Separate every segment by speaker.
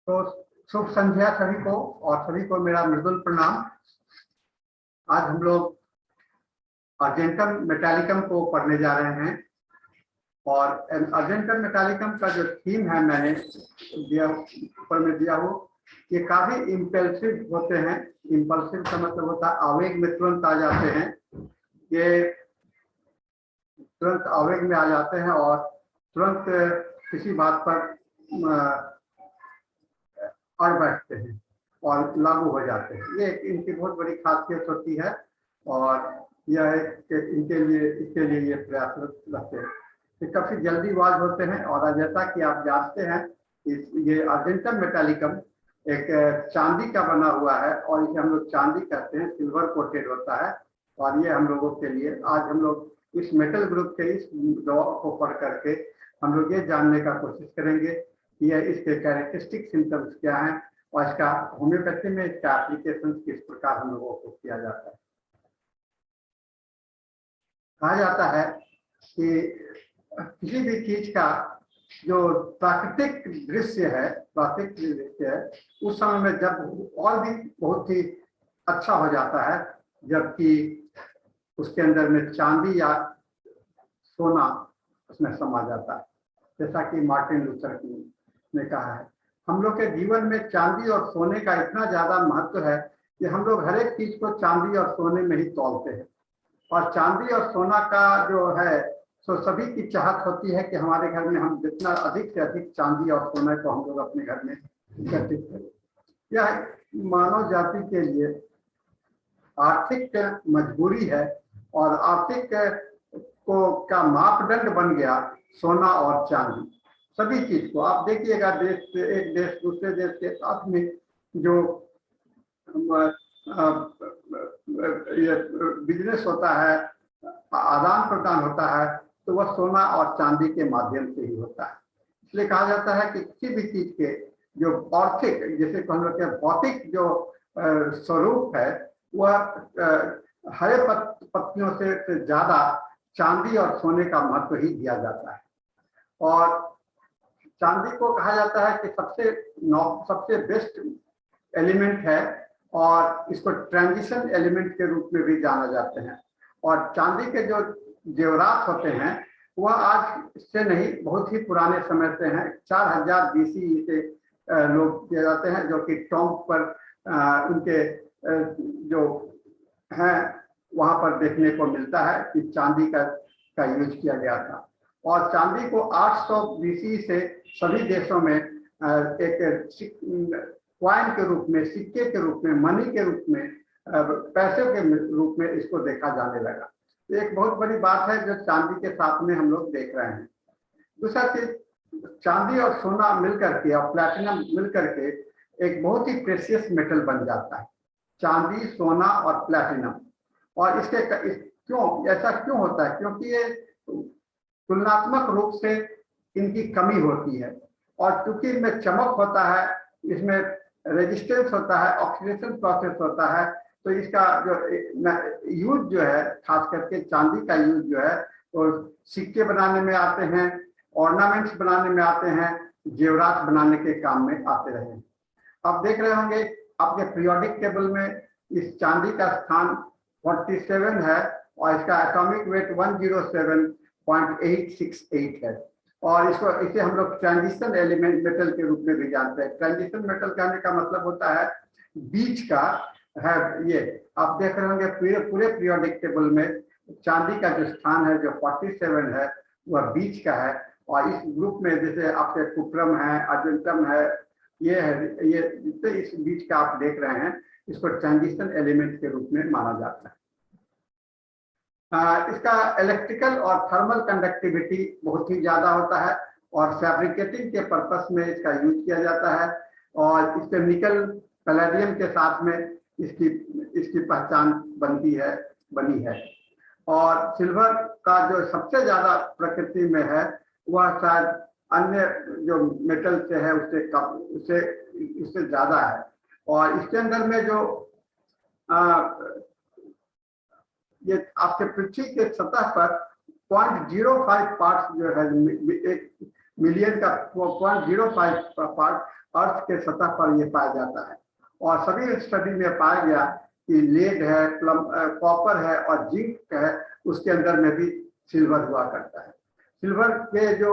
Speaker 1: तो शुभ संध्या सभी को, और सभी को मेरा मृदुल प्रणाम। आज हम लोग अर्जेंटम मेटालिकम को पढ़ने जा रहे हैं, और अर्जेंटम मेटालिकम का जो थीम है मैंने ऊपर में दिया हो, ये काफी इम्पल्सिव होते हैं। इम्पल्सिव का मतलब होता है आवेग में तुरंत आ जाते हैं, ये तुरंत आवेग में आ जाते हैं और तुरंत किसी बात पर अड़ बैठते हैं और लागू हो जाते हैं। ये इनकी बहुत बड़ी खासियत होती है, और यह है कि इसके लिए ये प्रयासरत रहते हैं। ये काफी जल्दीबाज होते हैं, और जैसा कि आप जानते हैं ये अर्जेंटम मेटालिकम एक चांदी का बना हुआ है, और इसे हम लोग चांदी कहते हैं, सिल्वर कोटेड होता है। और ये हम लोगों के लिए आज हम लोग इस मेटल ग्रुप के इस दवा को पढ़ करके हम लोग ये जानने का कोशिश करेंगे कि यह इसके कैरेक्टरिस्टिक सिम्टम्स क्या हैं, और इसका होम्योपैथी में इसका एप्लीकेशन किस प्रकार हम लोगों को किया जाता है। कहा जाता है कि किसी भी चीज का जो प्राकृतिक दृश्य है, उस समय में जब और भी बहुत ही अच्छा हो जाता है, जबकि उसके अंदर में चांदी या सोना उसमें समा जाता है। जैसा कि मार्टिन लूथर किंग ने कहा है, हम लोग के जीवन में चांदी और सोने का इतना ज्यादा महत्व है कि हम लोग हर एक चीज को चांदी और सोने में ही तौलते हैं। और चांदी और सोना का जो है सो सभी की चाहत होती है कि हमारे घर में हम जितना अधिक से अधिक चांदी और सोने को हम लोग अपने घर में एकत्रित करें। यह मानव जाति के लिए आर्थिक मजबूरी है, और आर्थिक को का मापदंड बन गया सोना और चांदी। सभी चीज को आप देखिएगा, एक देश दूसरे देश के साथ में जो बिजनेस होता है, आदान प्रदान होता है, तो वह सोना और चांदी के माध्यम से ही होता है। इसलिए कहा जाता है कि किसी भी चीज के जो आर्थिक, जैसे हम लोग के भौतिक जो स्वरूप है, वह हरे पत्तियों से ज्यादा चांदी और सोने का महत्व ही दिया जाता है। और चांदी को कहा जाता है कि सबसे बेस्ट एलिमेंट है, और इसको ट्रांजिशन एलिमेंट के रूप में भी जाना जाते हैं। और चांदी के जो जेवरात होते हैं वह आज से नहीं, बहुत ही पुराने समय से हैं। 4000 BC से लोग किए जाते हैं, जो कि टॉम्ब पर उनके जो हैं वहां पर देखने को मिलता है कि चांदी का यूज किया गया था। और चांदी को 800 BC से सभी देशों में एक कॉइन के रूप में, सिक्के के रूप में, मनी के रूप में, पैसे के रूप में इसको देखा जाने लगा। तो एक बहुत बड़ी बात है जो चांदी के साथ में हम लोग देख रहे हैं। दूसरा चीज, चांदी और सोना मिलकर के और प्लैटिनम मिलकर के एक बहुत ही प्रेशियस मेटल बन जाता है, चांदी, सोना और प्लैटिनम। और क्यों ऐसा क्यों होता है? क्योंकि ये तुलनात्मक रूप से इनकी कमी होती है, और क्योंकि इनमें चमक होता है, इसमें रेजिस्टेंस होता है, ऑक्सीडेशन प्रोसेस होता है, तो इसका जो यूज जो है, खास करके चांदी का यूज जो है, तो सिक्के बनाने में आते हैं, ऑर्नामेंट्स बनाने में आते हैं, जेवरात बनाने के काम में आते रहे हैं। आप देख रहे होंगे आपके पीरियोडिक टेबल में इस चांदी का स्थान 47 है, और इसका एटॉमिक वेट 107.868 है। और इसे हम लोग ट्रांजिशन एलिमेंट मेटल के रूप में भी जानते हैं। ट्रांजिशन मेटल कहने का मतलब होता है बीच का है। ये आप देख रहे होंगे पूरे पीरियोडिक टेबल में चांदी का जो स्थान है, जो 47 है, वह बीच का है। और इस ग्रुप में जैसे आपके कुप्रम है, अर्जेंटम है, ये है, ये जितने इस बीच का आप देख रहे हैं, इसको ट्रांजिशन एलिमेंट के रूप में माना जाता है। इसका इलेक्ट्रिकल और थर्मल कंडक्टिविटी बहुत ही ज्यादा होता है, और फैब्रिकेटिंग के पर्पस में इसका यूज किया जाता है। और इसके निकल पैलेडियम के साथ में इसकी पहचान बनी है। और सिल्वर का जो सबसे ज्यादा प्रकृति में है, वह शायद अन्य जो मेटल से है उससे ज्यादा है। और इसके अंदर में जो ये आपके पृथ्वी के सतह पर 0.05 पार्ट्स जो है, एक मिलियन का 0.05 पार्ट अर्थ के सतह पर ये पाया जाता है। और सभी स्टडी में पाया गया कि लेड है, कॉपर है और जिंक है, उसके अंदर में भी सिल्वर हुआ करता है। सिल्वर के जो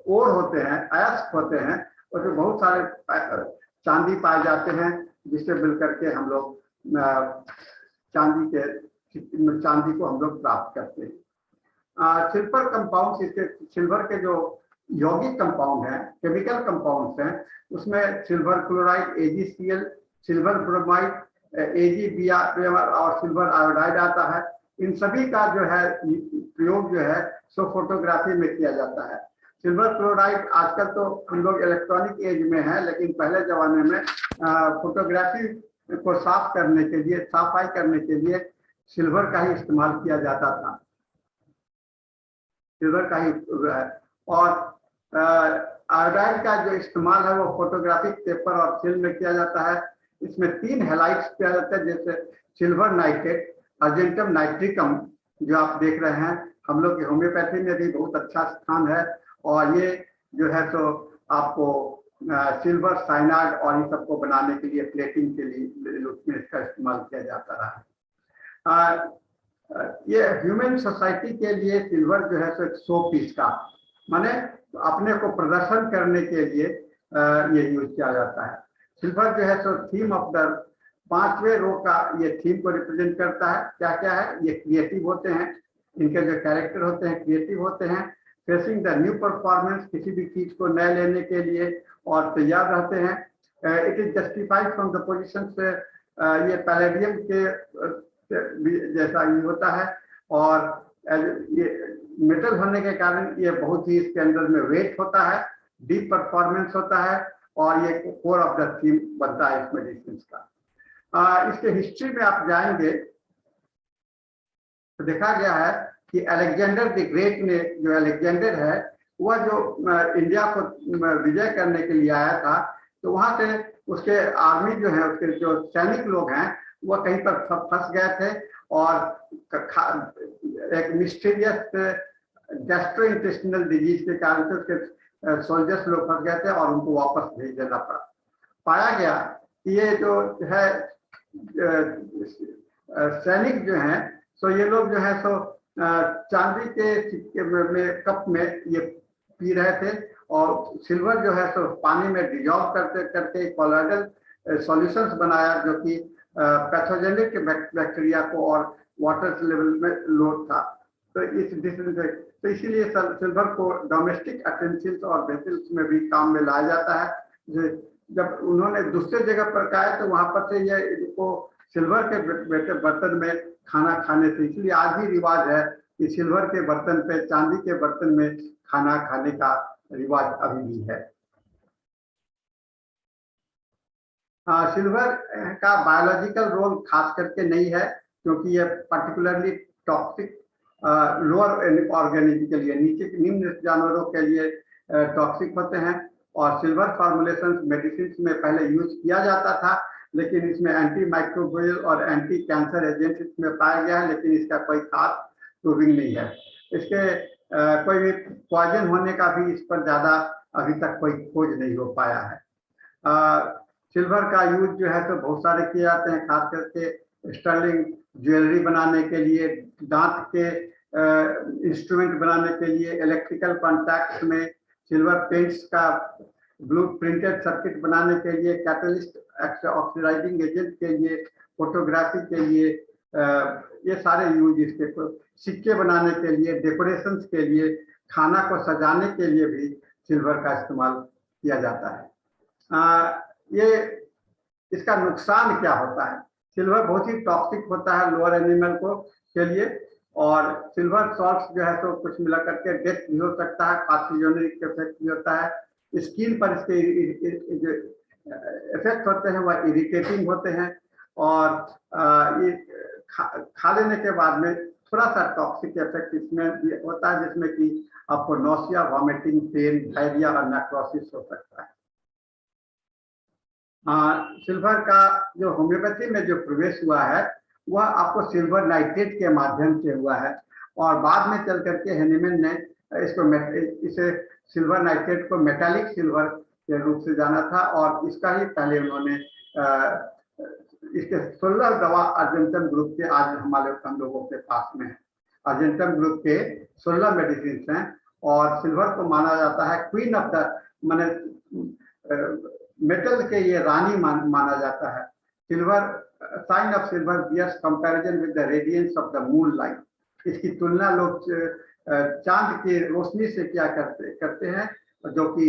Speaker 1: ओर होते हैं, अयस्क होते हैं, उसमें बहुत सारे चांदी पाए जाते हैं, जिससे मिलकर के हम लोग चांदी को हम लोग प्राप्त करते हैं। सिल्वर कंपाउंड, इसके सिल्वर के जो यौगिक कंपाउंड हैं, केमिकल कंपाउंड्स हैं, उसमें silver chloride AgCl, silver bromide AgBr और सिल्वर आयोडाइड आता है। इन सभी का जो है प्रयोग जो है सो फोटोग्राफी में किया जाता है। सिल्वर क्लोराइड आजकल तो हम लोग इलेक्ट्रॉनिक एज में है, लेकिन पहले जमाने में फोटोग्राफी को साफ करने के लिए, सफाई करने के लिए सिल्वर का ही इस्तेमाल किया जाता था। सिल्वर का ही और आयोडाइड का जो इस्तेमाल है वो फोटोग्राफिक पेपर और फिल्म में किया जाता है। इसमें 3 हैलाइड्स किया जाता है, जैसे सिल्वर नाइट्रेट, अर्जेंटम नाइट्रिकम, जो आप देख रहे हैं, हम लोग की होम्योपैथी में भी बहुत अच्छा स्थान है। और ये जो है तो आपको सिल्वर साइनाइड और इन सबको बनाने के लिए, प्लेटिंग के लिए उसमें इसका इस्तेमाल किया जाता रहा। ये ह्यूमन सोसाइटी के लिए सिल्वर जो है तो एक शो पीस का, माने अपने को प्रदर्शन करने के लिए ये यूज किया जाता है। सिल्वर जो है तो थीम ऑफ द 5वें रो का ये थीम को रिप्रेजेंट करता है। क्या क्या है? ये क्रिएटिव होते हैं, इनके जो कैरेक्टर होते हैं क्रिएटिव होते हैं, फेसिंग द न्यू परफॉर्मेंस, किसी भी चीज को नए लेने के लिए और तैयार रहते हैं। It is justified from the position से, ये पैलेडियम के जैसा ही होता है और ये मेटल होने के कारण ये बहुत ही इसके अंदर में वेट होता है, डीप परफॉर्मेंस होता है और ये कोर ऑफ द थीम बनता है इस मेडिसिन का। इसके हिस्ट्री में आप जाएंगे तो देखा गया है कि अलेक्जेंडर द ग्रेट ने, जो अलेक्जेंडर है वह जो इंडिया को विजय करने के लिए आया था, तो वहां से उसके आर्मी जो है, उसके जो सैनिक लोग हैं, वह कहीं पर फंस गए थे और एक मिस्टीरियस गैस्ट्रोइंटेस्टिनल डिजीज के कारण से उसके सोल्जर्स लोग फंस गए थे और उनको वापस भेज देना पड़ा। पाया गया कि ये जो है सैनिक जो हैं, सो ये लोग जो है सो चांदी के सिक्के में कप में ये पी रहे थे और सिल्वर जो है सो पानी में डिजॉल्व करते करके कोलॉइडल सॉल्यूशंस बनाया, जो कि पैथोजेनिक बैक्टीरिया को और वाटर लेवल में लोड था। तो इसीलिए सिल्वर को डोमेस्टिक अटेंसिल्स और वेसल्स में भी काम में लाया जाता है। जब उन्होंने दूसरे जगह पर कहा तो वहां पर से ये इनको सिल्वर के बर्तन में खाना खाने से, इसलिए आज भी रिवाज है कि सिल्वर के बर्तन पे, चांदी के बर्तन में खाना खाने का रिवाज अभी भी है। सिल्वर का बायोलॉजिकल रोल खास करके नहीं है, क्योंकि ये पर्टिकुलरली टॉक्सिक लोअर ऑर्गेनिज्म के लिए, निम्न जानवरों के लिए टॉक्सिक होते हैं। और सिल्वर फॉर्मुलेशन मेडिसिन में पहले यूज किया जाता था, लेकिन इसमें एंटी माइक्रोबियल और एंटी कैंसर एजेंट इसमें पाया गया है, लेकिन इसका कोई खास प्रूविंग नहीं है। इसके कोई भी पॉइजन होने का भी इस पर ज्यादा अभी तक कोई खोज नहीं हो पाया है। सिल्वर का यूज जो है तो बहुत सारे किए जाते हैं, खास करके स्टर्लिंग ज्वेलरी बनाने के लिए, दांत के इंस्ट्रूमेंट बनाने के लिए, इलेक्ट्रिकल कॉन्टैक्ट में सिल्वर पेंट्स का ब्लू प्रिंटेड सर्किट बनाने के लिए, कैटलिस्ट ऑक्सीडाइजिंग एजेंट के लिए, फोटोग्राफी के लिए, ये सारे यूज इसके, सिक्के बनाने के लिए, डेकोरेशंस के लिए, खाना को सजाने के लिए भी सिल्वर का इस्तेमाल किया जाता है। ये इसका नुकसान क्या होता है? सिल्वर बहुत ही टॉक्सिक होता है लोअर एनिमल को के लिए, और सिल्वर सॉल्ट्स जो है तो कुछ मिला करके डेथ भी हो सकता है, कार्सिनोजेनिक इफेक्ट भी होता है। स्किन पर इसके जो इफेक्ट होते हैं वह इरिटेटिंग होते हैं, और ये खा लेने के बाद में थोड़ा सा टॉक्सिक इफेक्ट इसमें होता है, जिसमें कि आपको नौसिया, वॉमिटिंग, पेन, डायरिया और नेक्रोसिस हो सकता है। सिल्वर का जो होम्योपैथी में जो प्रवेश हुआ है वह आपको सिल्वर नाइट्रेट के माध्यम से हुआ है, और बाद में चल करके हेनीमैन ने इसे सिल्वर नाइट्रेट को मेटालिक सिल्वर के रूप से जाना था, और इसका ही पहले उन्होंने इसके 16 दवा अर्जेंटम ग्रुप के आज हम लोगों के पास में है। अर्जेंटम ग्रुप के 16 मेडिसिन हैं, और सिल्वर को माना जाता है क्वीन ऑफ द माने मेटल के ये रानी माना जाता है। Silver sign of silver bears comparison with the radiance of the moonlight. इसकी तुलना लोग चांद की रोशनी से क्या करते हैं, जो कि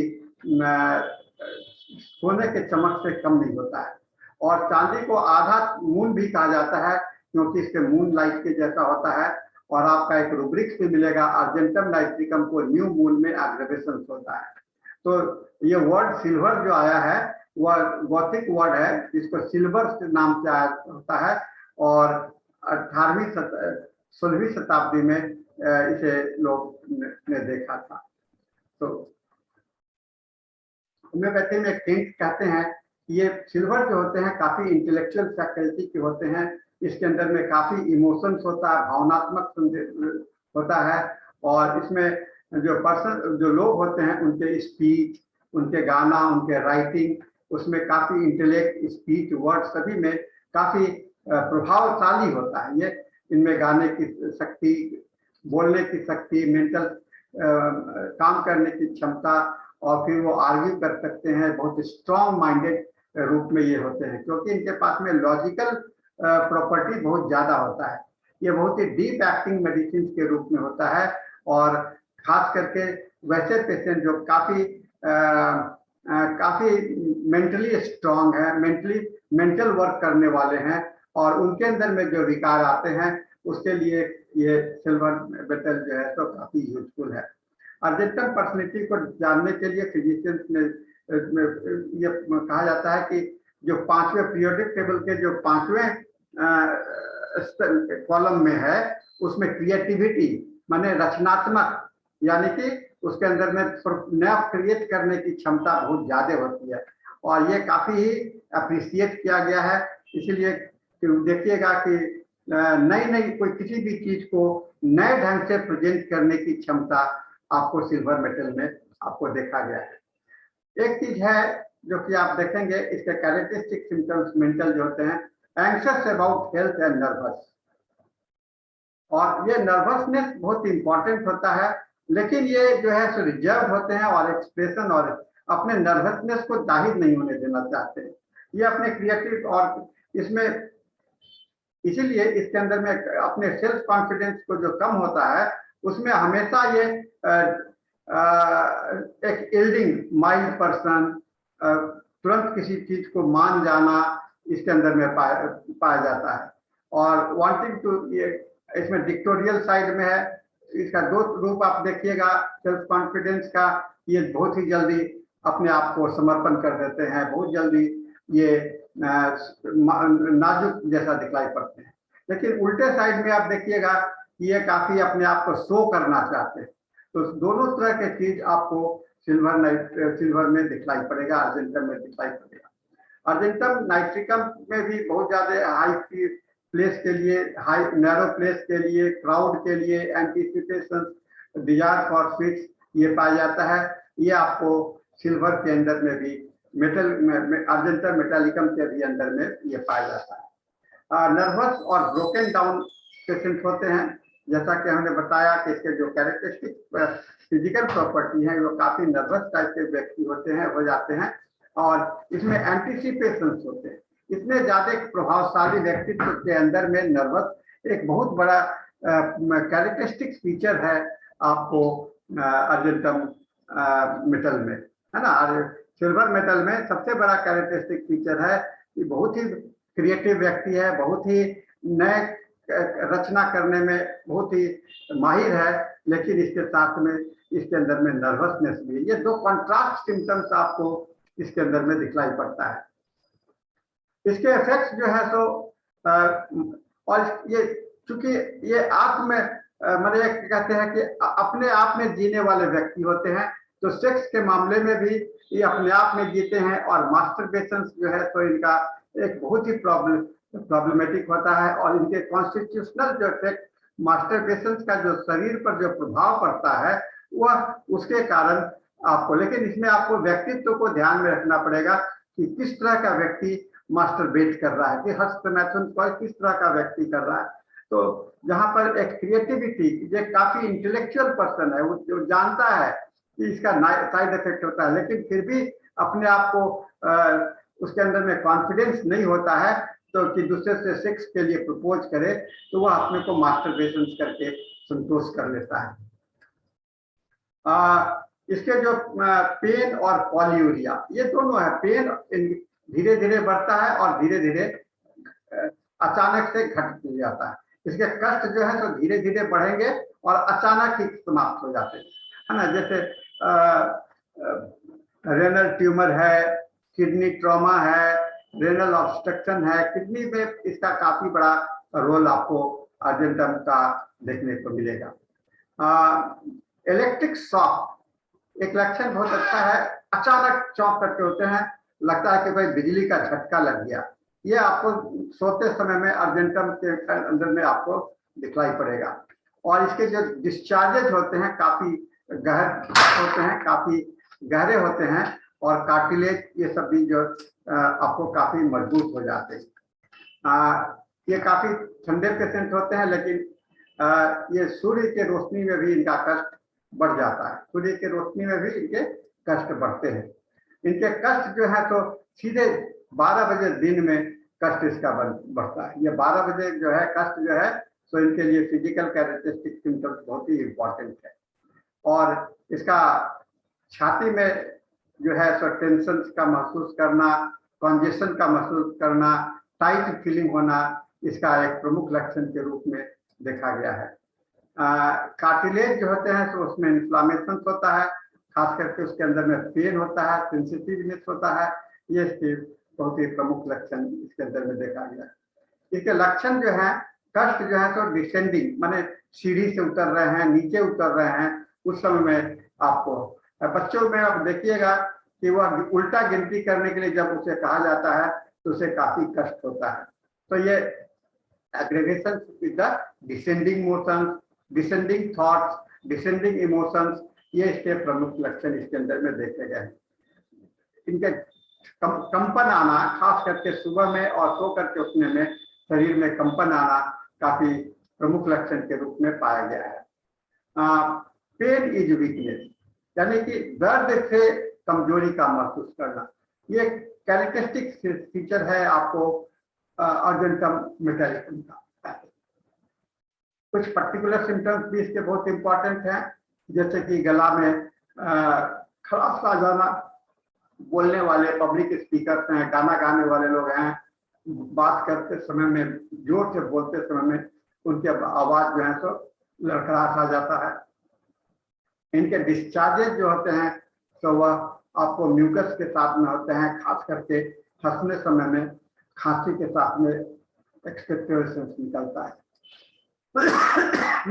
Speaker 1: सोने के चमक से कम नहीं होता है। और चांदी को आधा मून भी कहा जाता है, क्योंकि इसके मून लाइट के जैसा होता है। और आपका एक रूब्रिक्स भी मिलेगा, अर्जेंटम नाइट्रिकम को न्यू मून में एग्रेवेशन होता है। तो ये वर्ड सिल्वर जो आया है वह गॉथिक वर्ड है, जिसको सिल्वर के नाम से आया होता है, और 16वीं शताब्दी में इसे लोग ने देखा था। तो होम्योपैथी में केंट कहते हैं ये सिल्वर जो होते हैं काफी इंटेलेक्चुअल फैकल्टी के होते हैं। इसके अंदर में काफी इमोशंस होता है, भावनात्मक होता है, और इसमें जो लोग होते हैं उनके स्पीच, उनके गाना, उनके राइटिंग, उसमें काफी इंटेलेक्ट, स्पीच, वर्ड सभी में काफी प्रभावशाली होता है। ये इनमें गाने की शक्ति, बोलने की शक्ति, मेंटल काम करने की क्षमता, और फिर वो आर्ग्यू कर सकते हैं। बहुत स्ट्रॉन्ग माइंडेड रूप में ये होते हैं, क्योंकि इनके पास में लॉजिकल प्रॉपर्टी बहुत ज्यादा होता है। ये बहुत ही डीप एक्टिंग मेडिसिन के रूप में होता है, और खास करके वैसे पेशेंट जो काफी मेंटली स्ट्रांग है, मेंटल वर्क करने वाले हैं, और उनके अंदर में जो विकार आते हैं उसके लिए ये सिल्वर मेटल जो है तो काफी यूजफुल है। अर्जेंटम पर्सनैलिटी को जानने के लिए फिजिशियंस ने ये कहा जाता है कि जो 5वें पीरियोडिक टेबल के जो 5वें कॉलम में है, उसमें क्रिएटिविटी माने रचनात्मक, यानी कि उसके अंदर में नया क्रिएट करने की क्षमता बहुत ज्यादा होती है, और ये काफी ही अप्रिशिएट किया गया है। इसीलिए देखिएगा कि नई कोई किसी भी चीज को नए ढंग से प्रेजेंट करने की क्षमता आपको सिल्वर मेटल में आपको देखा गया है। एक चीज है जो कि आप देखेंगे, इसके कैरेक्टरिस्टिक सिम्टम्स मेंटल जो होते हैं, anxious about health and nervous. और ये नर्वसनेस बहुत इंपॉर्टेंट होता है, लेकिन ये जो है सो रिजर्व होते हैं, और एक्सप्रेशन और अपने नर्वसनेस को जाहिर नहीं होने देना चाहते। ये अपने क्रिएटिव, और इसमें इसीलिए इसके अंदर में अपने सेल्फ कॉन्फिडेंस को जो कम होता है, उसमें हमेशा ये एक इल्डिंग माइल्ड पर्सन, तुरंत किसी चीज को मान जाना, इसके अंदर में पाया जाता है। और वांटिंग टू, ये इसमें डिक्टोरियल साइड में है। इसका 2 रूप आप देखिएगा सेल्फ कॉन्फिडेंस का। ये बहुत ही जल्दी अपने आप को समर्पण कर देते हैं, बहुत जल्दी ये नाजुक जैसा दिखलाई पड़ते हैं। लेकिन उल्टे साइड में आप देखिएगा ये काफी अपने आप को शो करना चाहते हैं। तो दोनों तरह के चीज आपको सिल्वर में दिखलाई पड़ेगा, अर्जेंटम में दिखलाई पड़ेगा। अर्जेंटम नाइट्रिकम में भी बहुत ज्यादा हाई प्लेस के लिए, हाई नैरो प्लेस के लिए, क्राउड के लिए, एंटीसिपेशन, डिजायर फॉर स्वीट्स ये पाया जाता है। ये आपको सिल्वर के अंदर में भी, मेटल में अर्जेंटम मेटालिकम के भी अंदर में ये पाया जाता है। नर्वस और ब्रोकन डाउन पेशेंट होते हैं, जैसा कि हमने बताया कि इसके जो कैरेक्टरिस्टिक फिजिकल प्रॉपर्टी है वो काफी नर्वस टाइप के व्यक्ति होते हैं, हो जाते हैं, और इसमें एंटीसिपेशंस होते हैं। इतने ज्यादा प्रभावशाली व्यक्तित्व के अंदर में नर्वस एक बहुत बड़ा कैरेक्टरिस्टिक फीचर है आपको अर्जेंटम मेटल में, है ना। और सिल्वर मेटल में सबसे बड़ा कैरेक्टरिस्टिक फीचर है कि बहुत ही क्रिएटिव व्यक्ति है, बहुत ही नए रचना करने में बहुत ही माहिर है, लेकिन इसके साथ में इसके अंदर में नर्वसनेस भी है। ये 2 कॉन्ट्रास्ट सिम्टम्स आपको इसके अंदर में दिखलाई पड़ता है। इसके इफेक्ट्स जो है तो और ये चूंकि ये आत्म मैंने कहते हैं कि अपने आप में जीने वाले व्यक्ति होते हैं, तो सेक्स के मामले में भी ये अपने आप में जीते हैं, और मास्टरबेशन जो है तो इनका एक बहुत ही प्रॉब्लमेटिक होता है। और इनके कॉन्स्टिट्यूशनल जो इफेक्ट मास्टरबेशन का जो शरीर पर जो प्रभाव पड़ता है, वह उसके कारण आपको, लेकिन इसमें आपको व्यक्तित्व को ध्यान में रखना पड़ेगा कि किस तरह का व्यक्ति मास्टरबेट कर रहा है, कि हस्तमैथुन किस तरह का व्यक्ति कर रहा है। तो जहां पर एक क्रिएटिविटी, जो काफी इंटेलेक्चुअल पर्सन है, वो जो जानता है कि इसका साइड इफेक्ट होता है, लेकिन फिर भी अपने आप को उसके अंदर में कॉन्फिडेंस नहीं होता है, तो कि दूसरे से सेक्स के लिए प्रपोज करे, तो वह अपने को मास्टरबेशन करके संतोष कर लेता है। इसके जो पेन और पॉलीयूरिया, ये दोनों है। पेन धीरे धीरे बढ़ता है और धीरे धीरे अचानक से घट जाता है। इसके कष्ट जो है तो धीरे धीरे बढ़ेंगे और अचानक ही समाप्त हो जाते हैं, है ना। जैसे रेनल ट्यूमर है, किडनी ट्रॉमा है, रेनल ऑब्स्ट्रक्शन है, किडनी में इसका काफी बड़ा रोल आपको अर्जेंटम का देखने को मिलेगा। इलेक्ट्रिक शॉक एक लक्षण बहुत अच्छा है। अचानक चौंक करके होते हैं, लगता है कि भाई बिजली का झटका लग गया। ये आपको सोते समय में अर्जेंटम के अंदर में आपको दिखलाई पड़ेगा। और इसके जो डिस्चार्जेज होते हैं काफी काफी गहरे होते हैं, और कार्टिलेज ये सब भी जो आपको काफी मजबूत हो जाते हैं। ये काफी ठंडे पेशेंट होते हैं, लेकिन ये सूर्य के रोशनी में भी इनका कष्ट बढ़ जाता है। सूर्य के रोशनी में भी इनके कष्ट बढ़ते हैं। इनके कष्ट जो है तो सीधे 12 बजे दिन में कष्ट इसका बढ़ता है। ये 12 बजे जो है कष्ट जो है, तो इनके लिए फिजिकल कैरेक्टरिस्टिक सिम्टम्स बहुत ही इंपॉर्टेंट है। और इसका छाती में जो है सो टेंशन का महसूस करना, कंजेशन का महसूस करना, टाइट फीलिंग होना, इसका एक प्रमुख लक्षण के रूप में देखा गया है। कार्टिलेज जो होते हैं तो उसमें इन्फ्लामेशन होता है, खास करके उसके अंदर में पेन होता है, सेंसिटिवनेस होता है। ये इसके बहुत ही प्रमुख लक्षण इसके अंदर में देखा गया है। इसके लक्षण जो है, कष्ट जो है तो डिसेंडिंग, माने सीढ़ी से उतर रहे हैं, नीचे उतर रहे हैं, उस समय में आपको बच्चों में आप देखिएगा कि वह उल्टा गिनती करने के लिए जब उसे कहा जाता है तो उसे काफी कष्ट होता है। तो ये aggregation with the descending motions, descending thoughts, descending emotions, ये इसके प्रमुख लक्षण इसके अंदर में देखे गए हैं। इनके कंपन आना, खास करके सुबह में और सो करके उठने में शरीर में कंपन आना काफी प्रमुख लक्षण के रूप में पाया गया है। पेन इज वीकनेस, यानी कि दर्द से कमजोरी का महसूस करना, ये कैरेक्टरिस्टिक फीचर है आपको अर्जेंटम मेटालिकम का। कुछ पर्टिकुलर सिम्टम्स भी इसके बहुत इंपॉर्टेंट हैं, जैसे कि गला में खराश आ जाना, बोलने वाले पब्लिक स्पीकर्स हैं, गाना गाने वाले लोग हैं, बात करते समय में, जोर से बोलते समय में उनके आवाज जो है तो लड़खड़ाहट आ जाता है। इनके डिस्चार्जेज जो होते हैं तो वह आपको म्यूकस के साथ में होते हैं, खास करके हंसने समय में खांसी के साथ में एक्सपेक्टोरेशन निकलता है।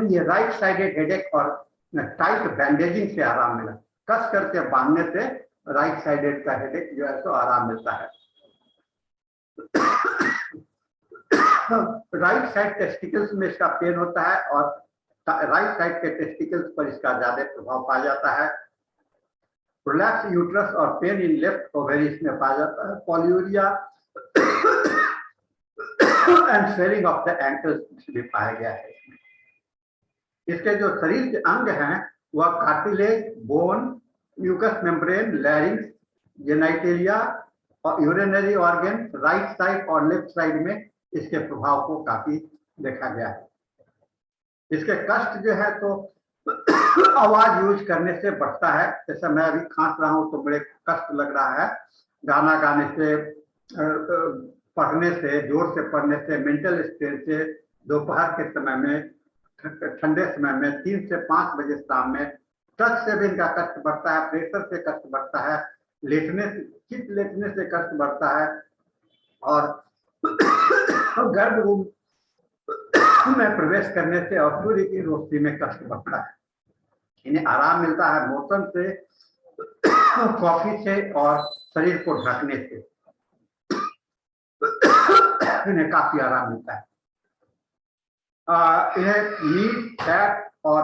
Speaker 1: ये राइट साइडेड हेडेक और टाइट बैंडेजिंग से आराम मिला, कस करके बांधने से राइट साइडेड का हेडेक जो है तो आराम मिलता है। राइट साइड टेस्टिकल्स में इसका पेन होता है और राइट साइड के टेस्टिकल्स पर इसका ज्यादा प्रभाव पाया जाता है। प्रोलैप्स यूट्रस और पेन इन लेफ्ट ओवरी इसमें पाया जाता है। Polyuria and swelling of the ankles भी पाया गया है। इसके जो शरीर के अंग हैं वह cartilage, bone, mucous membrane, larynx, genitalia और यूरिनरी ऑर्गन राइट साइड और लेफ्ट साइड में इसके प्रभाव को काफी देखा गया है। इसके कष्ट जो है तो आवाज यूज करने से बढ़ता है। जैसे मैं अभी खांस रहा हूं तो बड़े कष्ट लग रहा है, गाना गाने से, पढ़ने से, जोर से पढ़ने से, मेंटल स्ट्रेस से, दोपहर के समय में, ठंडे समय में, 3 से 5 बजे शाम में, टच से भी इनका कष्ट बढ़ता है, प्रेशर से कष्ट बढ़ता है, लेटने से, चित लेटने से कष्ट बढ़ता है, और गर्भ रूम में प्रवेश करने से और सूर्य की रोशनी में कष्ट बढ़ता है। इन्हें आराम मिलता है मोशन से, कॉफी से और शरीर को ढकने से इन्हें काफी आराम मिलता है। इन्हें नींद, फैट और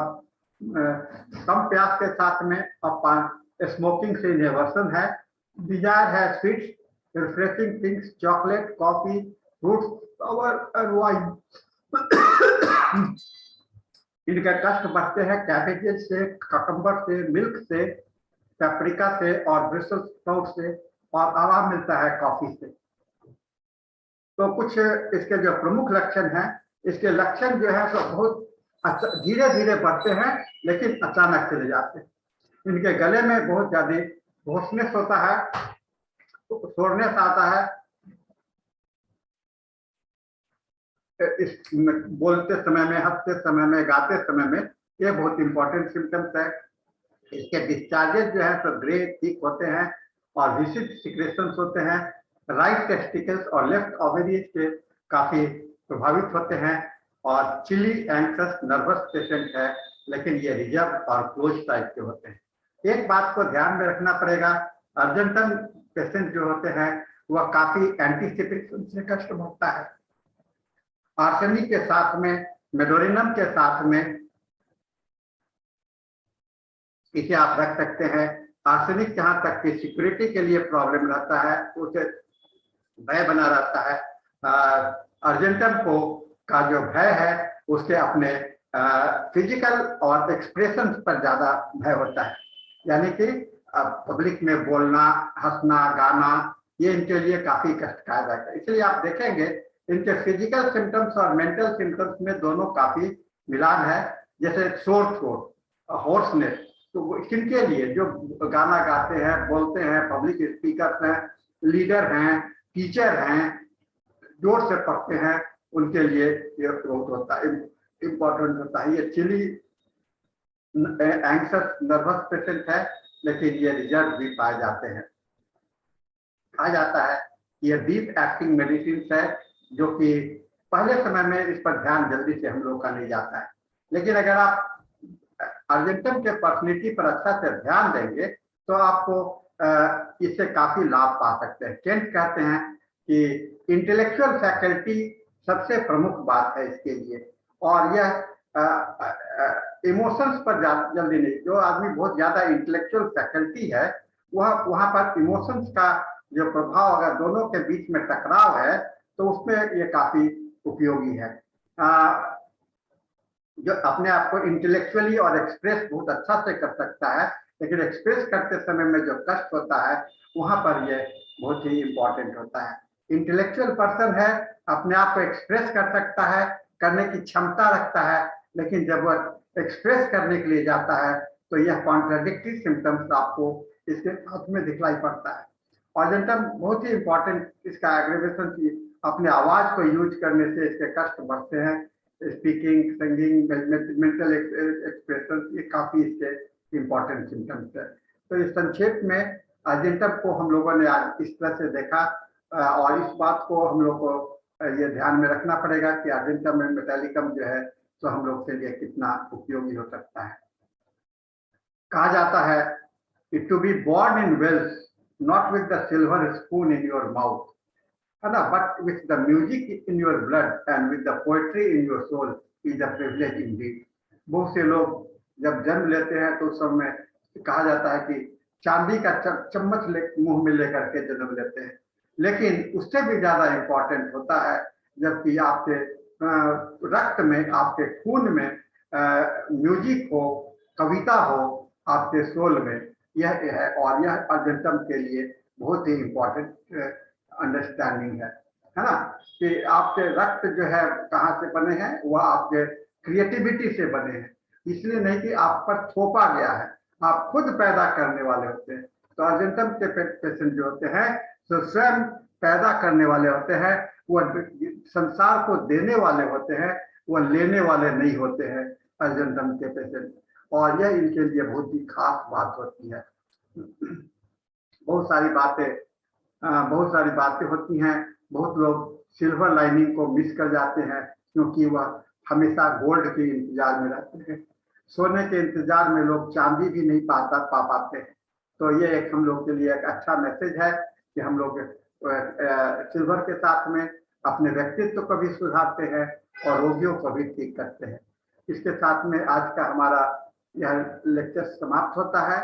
Speaker 1: कम प्यास के साथ में स्मोकिंग से इन्हेवर्सन है, डिजायर है sweets, refreshing things, chocolate, coffee, fruits, flower and wine. इनके कष्ट बढ़ते हैं कैबेजेस से, ककम्बर से, मिल्क से, पेपरिका से और ब्रिसल्स स्प्राउट से, और आराम मिलता है कॉफी से। तो कुछ इसके जो प्रमुख लक्षण हैं, इसके लक्षण जो है तो बहुत धीरे धीरे बढ़ते हैं लेकिन अचानक चले जाते हैं। इनके गले में बहुत ज्यादा होशनेस होता है, सोरनेस आता है, इस बोलते समय में, हंसते समय में, गाते समय में, ये बहुत इंपॉर्टेंट सिम्टम्स है। इसके डिस्चार्जेस जो है तो ग्रे थिक होते हैं और विसिड सिक्रेशंस होते हैं। राइट टेस्टिकल्स और लेफ्ट ओवेरियज के काफी प्रभावित होते हैं और चिली एंक्सस नर्वस पेशेंट है, लेकिन ये रिजर्व और क्लोज टाइप के होते हैं। एक बात को ध्यान में रखना पड़ेगा, अर्जेंटम पेशेंट जो होते हैं वह काफी एंटीसिपेशन से कष्ट भोगता है। आर्सेनिक के साथ में, मेडोरिनम के साथ में इसे आप रख सकते हैं। आर्सेनिक जहां तक कि सिक्योरिटी के लिए प्रॉब्लम रहता है, उसे भय बना रहता है। अर्जेंटम को का जो भय है उसके अपने फिजिकल और एक्सप्रेशन पर ज्यादा भय होता है, यानी कि पब्लिक में बोलना, हंसना, गाना, ये इनके लिए काफी कष्टदायक है। इसलिए आप देखेंगे इनके फिजिकल सिम्टम्स और मेंटल सिम्टम्स में दोनों काफी मिलान है। जैसे शोर थ्रोट, होर्सनेस, तो किनके लिए जो गाना गाते हैं, बोलते हैं, पब्लिक स्पीकर हैं, लीडर हैं, टीचर हैं, जोर से पढ़ते हैं, उनके लिए ये बहुत होता है, इम्पोर्टेंट होता है। ये चिली एंक्सस नर्वस पेशेंट है, लेकिन ये रिजर्व भी पाए जाते हैं। कहा जाता है ये डीप एक्टिंग मेडिसिन है, जो कि पहले समय में इस पर ध्यान जल्दी से हम लोग का नहीं जाता है, लेकिन अगर आप अर्जेंटम के पर्सनैलिटी पर अच्छा से ध्यान देंगे तो आपको इससे काफी लाभ पा सकते हैं। केंट कहते हैं कि इंटेलेक्चुअल फैकल्टी सबसे प्रमुख बात है इसके लिए, और यह इमोशंस पर जल्दी नहीं, जो आदमी बहुत ज्यादा इंटेलेक्चुअल फैकल्टी है वह वहां पर इमोशंस का जो प्रभाव अगर दोनों के बीच में टकराव है तो उसमें ये काफी उपयोगी है। जो अपने आप को इंटेलेक्चुअली और एक्सप्रेस बहुत अच्छा से कर सकता है, लेकिन एक्सप्रेस करते समय में जो कष्ट होता है वहां पर ये बहुत ही इंपॉर्टेंट होता है। इंटेलेक्चुअल पर्सन है, अपने आप को एक्सप्रेस कर सकता है, करने की क्षमता रखता है, लेकिन जब वह एक्सप्रेस करने के लिए जाता है तो यह कॉन्ट्राडिक्टरी सिम्टम्स आपको इसके हाथ में दिखलाई पड़ता है। अर्जेंटम बहुत ही इंपॉर्टेंट, इसका एग्रीवेशन अपने आवाज को यूज करने से इसके कष्ट बढ़ते हैं। स्पीकिंग, सिंगिंग, मेंटल एक्सप्रेशन, ये काफी इसके इंपॉर्टेंट सिम्टम्स है। तो इस संक्षेप में अर्जेंटम को हम लोगों ने आज इस तरह से देखा, और इस बात को हम लोग को ये ध्यान में रखना पड़ेगा कि अर्जेंटम मेटालिकम जो है तो हम लोग के लिए कितना उपयोगी हो सकता है। कहा जाता है to be born in wealth not with the silver spoon in your mouth, है ना, but with the music in your blood and with the poetry in your soul is a privilege indeed. बहुत से लोग जब जन्म लेते हैं तो उस समय कहा जाता है कि चांदी का चम्मच मुंह में लेकर के जन्म लेते हैं, लेकिन उससे भी ज्यादा इंपॉर्टेंट होता है जबकि आपके रक्त में, आपके खून में म्यूजिक हो, कविता हो, आपके सोल में, यह है। और यह अर्जेंटम के लिए बहुत ही इंपॉर्टेंट अंडरस्टैंडिंग है ना, कि आपके रक्त जो है कहाँ से बने हैं, वह आपके क्रिएटिविटी से बने हैं, इसलिए नहीं कि आप पर थोपा गया है, आप खुद पैदा करने वाले होते हैं। तो अर्जेंटम के पेशेंट जो होते हैं तो स्वयं पैदा करने वाले होते हैं, वह संसार को देने वाले होते हैं, वह लेने वाले नहीं होते हैं अर्जेंटम के पेशेंट, और यह इनके लिए बहुत ही खास बात होती है। बहुत सारी बातें होती हैं। बहुत लोग सिल्वर लाइनिंग को मिस कर जाते हैं क्योंकि वह हमेशा गोल्ड के इंतजार में रहते हैं। सोने के इंतजार में लोग चांदी भी नहीं पा पाते हैं। तो ये एक हम लोग के लिए एक अच्छा मैसेज है कि हम लोग सिल्वर के साथ में अपने व्यक्तित्व को भी सुधारते हैं और रोगियों को भी ठीक करते हैं। इसके साथ में आज का हमारा यह लेक्चर समाप्त होता है।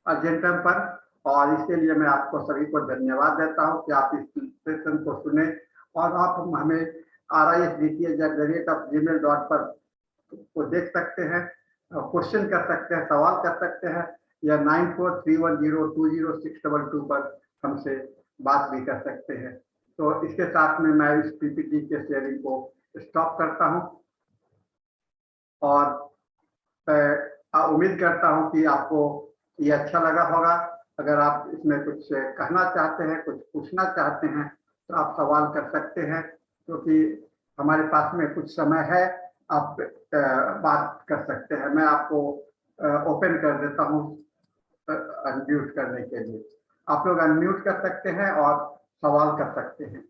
Speaker 1: अर्जेंटम पर, और इसके लिए मैं आपको सभी को धन्यवाद देता हूं कि आप इस सेशन को सुने और आप हमें risdts@gmail.com को देख सकते हैं, क्वेश्चन कर सकते हैं, सवाल कर सकते हैं, या 9431020622 पर हमसे बात भी कर सकते हैं। तो इसके साथ में मैं इस पीपीटी के शेयरिंग को स्टॉप करता हूं और उम्मीद करता हूं कि आपको ये अच्छा लगा होगा। अगर आप इसमें कुछ कहना चाहते हैं, कुछ पूछना चाहते हैं, तो आप सवाल कर सकते हैं, क्योंकि हमारे पास में कुछ समय है, आप बात कर सकते हैं। मैं आपको ओपन कर देता हूं अनम्यूट करने के लिए। आप लोग अनम्यूट कर सकते हैं और सवाल कर सकते हैं।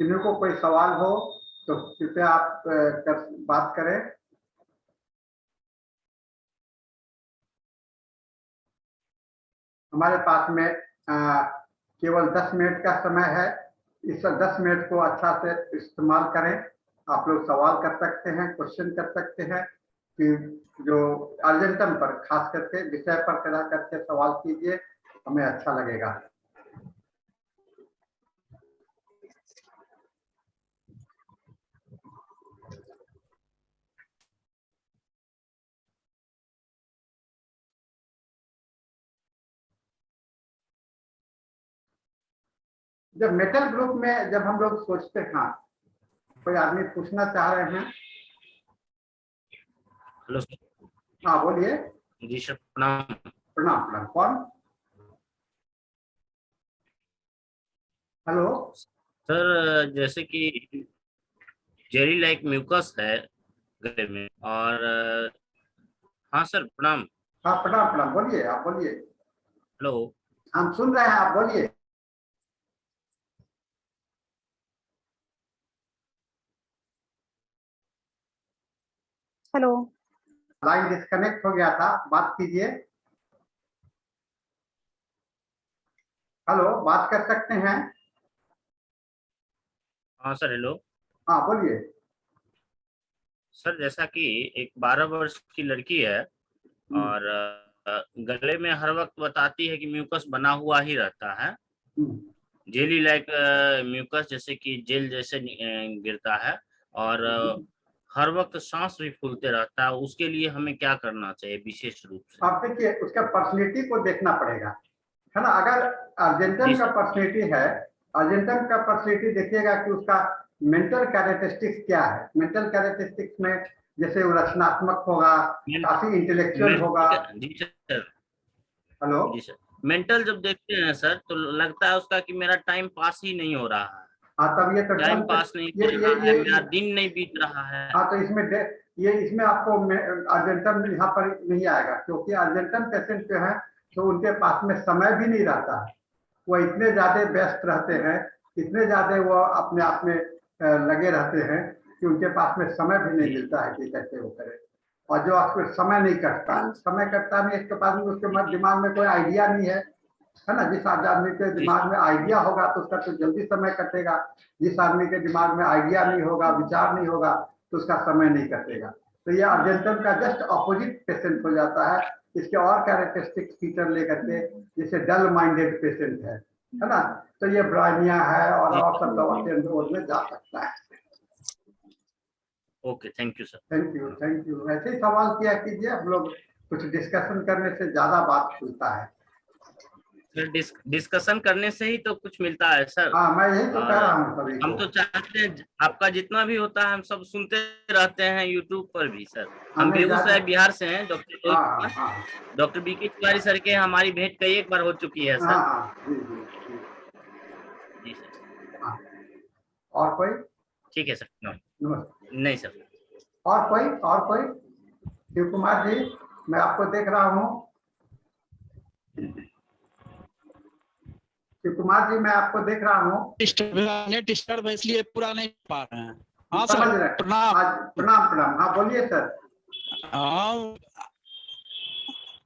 Speaker 1: किसी को कोई सवाल हो तो कृपया आप बात करें। हमारे पास में केवल 10 मिनट का समय है। इस 10 मिनट को अच्छा से इस्तेमाल करें। आप लोग सवाल कर सकते हैं, क्वेश्चन कर सकते हैं कि जो अर्जेंटम पर खास करके विषय पर करा करके सवाल कीजिए, हमें अच्छा लगेगा। जब मेटल ग्रुप में जब हम लोग सोचते हैं, कोई आदमी पूछना चाह रहे हैं।
Speaker 2: हेलो
Speaker 1: हाँ बोलिए।
Speaker 2: जी सर, प्रणाम।
Speaker 1: प्रणाम प्रणाम। कौन? हेलो
Speaker 2: सर, जैसे कि जेली लाइक म्यूकस है गले में, और हाँ सर प्रणाम।
Speaker 1: हाँ प्रणाम प्रणाम, बोलिए, आप बोलिए।
Speaker 2: हेलो,
Speaker 1: हम सुन रहे हैं, आप बोलिए।
Speaker 3: हेलो,
Speaker 1: लाइन डिस्कनेक्ट हो गया था, बात कीजिए। हेलो, बात कर सकते हैं।
Speaker 2: हाँ सर, हेलो।
Speaker 1: हाँ बोलिए।
Speaker 2: सर, जैसा कि एक 12 वर्ष की लड़की है और गले में हर वक्त बताती है कि म्यूकस बना हुआ ही रहता है, जेली लाइक म्यूकस, जैसे कि जेल जैसे गिरता है, और हर वक्त सांस भी फूलते रहता है। उसके लिए हमें क्या करना चाहिए विशेष रूप से?
Speaker 1: आप देखिए, उसका पर्सनैलिटी को देखना पड़ेगा, है ना। अगर अर्जेंटम का पर्सनैलिटी है, अर्जेंटम का पर्सनैलिटी देखिएगा कि उसका मेंटल कैरेक्टरिस्टिक्स क्या है। मेंटल कैरेक्टरिस्टिक्स में जैसे वो रचनात्मक होगा, काफी इंटेलेक्चुअल होगा।
Speaker 2: जी सर।
Speaker 1: हेलो
Speaker 2: जी सर, मेंटल जब देखते हैं सर तो लगता है उसका कि मेरा टाइम पास ही नहीं हो रहा है।
Speaker 1: हाँ, तब ये तो
Speaker 2: टाइम पास नहीं हो रहा है, मेरा दिन नहीं बीत रहा है।
Speaker 1: हाँ, तो इसमें आपको अर्जेंटम यहाँ पर नहीं आएगा, क्योंकि अर्जेंटम पेशेंट जो है तो उनके पास में समय भी नहीं रहता है। वो इतने ज्यादा व्यस्त रहते हैं, इतने ज्यादा वो अपने आप में लगे रहते हैं कि उनके पास में समय भी नहीं मिलता है कि कैसे वो करे। और जो आपको समय नहीं कटता, समय कटता नहीं, इसके पास में उसके दिमाग में कोई आइडिया नहीं है ना। जिस आदमी के दिमाग में आइडिया होगा तो उसका तो जल्दी समय कटेगा। जिस आदमी के दिमाग में आइडिया नहीं होगा, विचार नहीं होगा, तो उसका समय नहीं कटेगा। तो ये अर्जेंटम का जस्ट ऑपोजिट पेशेंट हो जाता है। इसके और कैरेक्टरिस्टिक फीचर लेकर के, जैसे डल माइंडेड पेशेंट है ना, तो ये ब्रानिया है और सब दवा में जा सकता है।
Speaker 2: Okay, thank you sir.
Speaker 1: Thank you, thank you. ऐसे ही सवाल किया कीजिए, हम लोग कुछ डिस्कशन करने से ज्यादा बात खुलता है।
Speaker 2: डिस्कशन करने से ही तो कुछ मिलता है सर।
Speaker 1: हाँ, मैं यही तो कह रहा हूँ सभी को।
Speaker 2: हम तो चाहते हैं आपका जितना भी होता है हम सब सुनते रहते हैं यूट्यूब पर भी सर। हम बेगूसराय बिहार से हैं। डॉक्टर बीके तिवारी सर के हमारी भेंट कई एक बार हो चुकी है सर। जी सर।
Speaker 1: और कोई?
Speaker 2: ठीक है सर। नहीं सर।
Speaker 1: और कोई? शिव कुमार जी, मैं आपको देख रहा हूँ। शिव कुमार जी, मैं आपको देख रहा हूँ।
Speaker 4: डिस्टर्ब इसलिए पूरा नहीं पा रहे हैं। हाँ सर,
Speaker 1: प्रणाम प्रणाम। हाँ बोलिए सर।
Speaker 4: हाँ,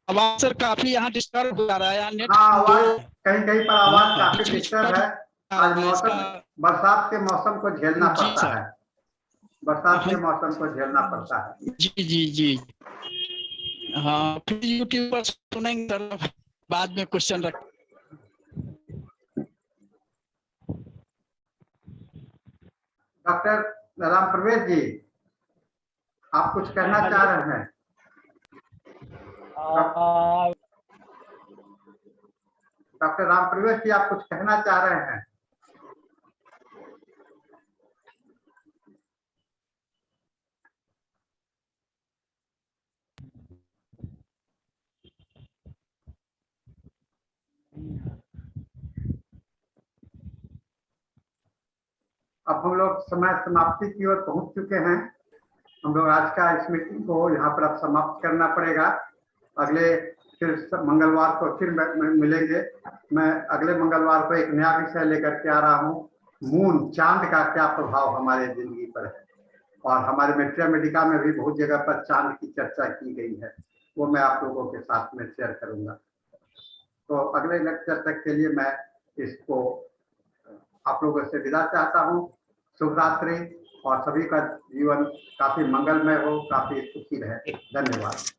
Speaker 4: आवाज सर काफी यहाँ डिस्टर्ब हो रहा है।
Speaker 1: हाँ, कहीं पर आवाज काफी डिस्टर्ब है। आज मौसम, बरसात के मौसम को झेलना पड़ता है। बरसात के मौसम को झेलना पड़ता है।
Speaker 4: जी जी जी। हाँ, फिर यूट्यूब पर सुनेंगे सर, बाद में क्वेश्चन रख।
Speaker 1: डॉक्टर राम प्रवेश जी, आप कुछ कहना चाह रहे हैं? डॉक्टर राम प्रवेश जी, आप कुछ कहना चाह रहे हैं? अब हम लोग समय समाप्ति की ओर पहुंच चुके हैं। हम लोग आज का इस मीटिंग को यहाँ पर अब समाप्त करना पड़ेगा। अगले फिर मंगलवार को फिर मिलेंगे। मैं अगले मंगलवार को एक नया विषय लेकर के आ रहा हूँ, मून, चांद का क्या प्रभाव हमारे जिंदगी पर है। और हमारे मेट्रिया मेडिका में भी बहुत जगह पर चांद की चर्चा की गई है, वो मैं आप लोगों के साथ में शेयर करूंगा। तो अगले लेक्चर तक के लिए मैं इसको आप लोगों से विदा चाहता हूँ। शुभ रात्रि, और सभी का जीवन काफी मंगलमय हो, काफी सुखी रहे। धन्यवाद।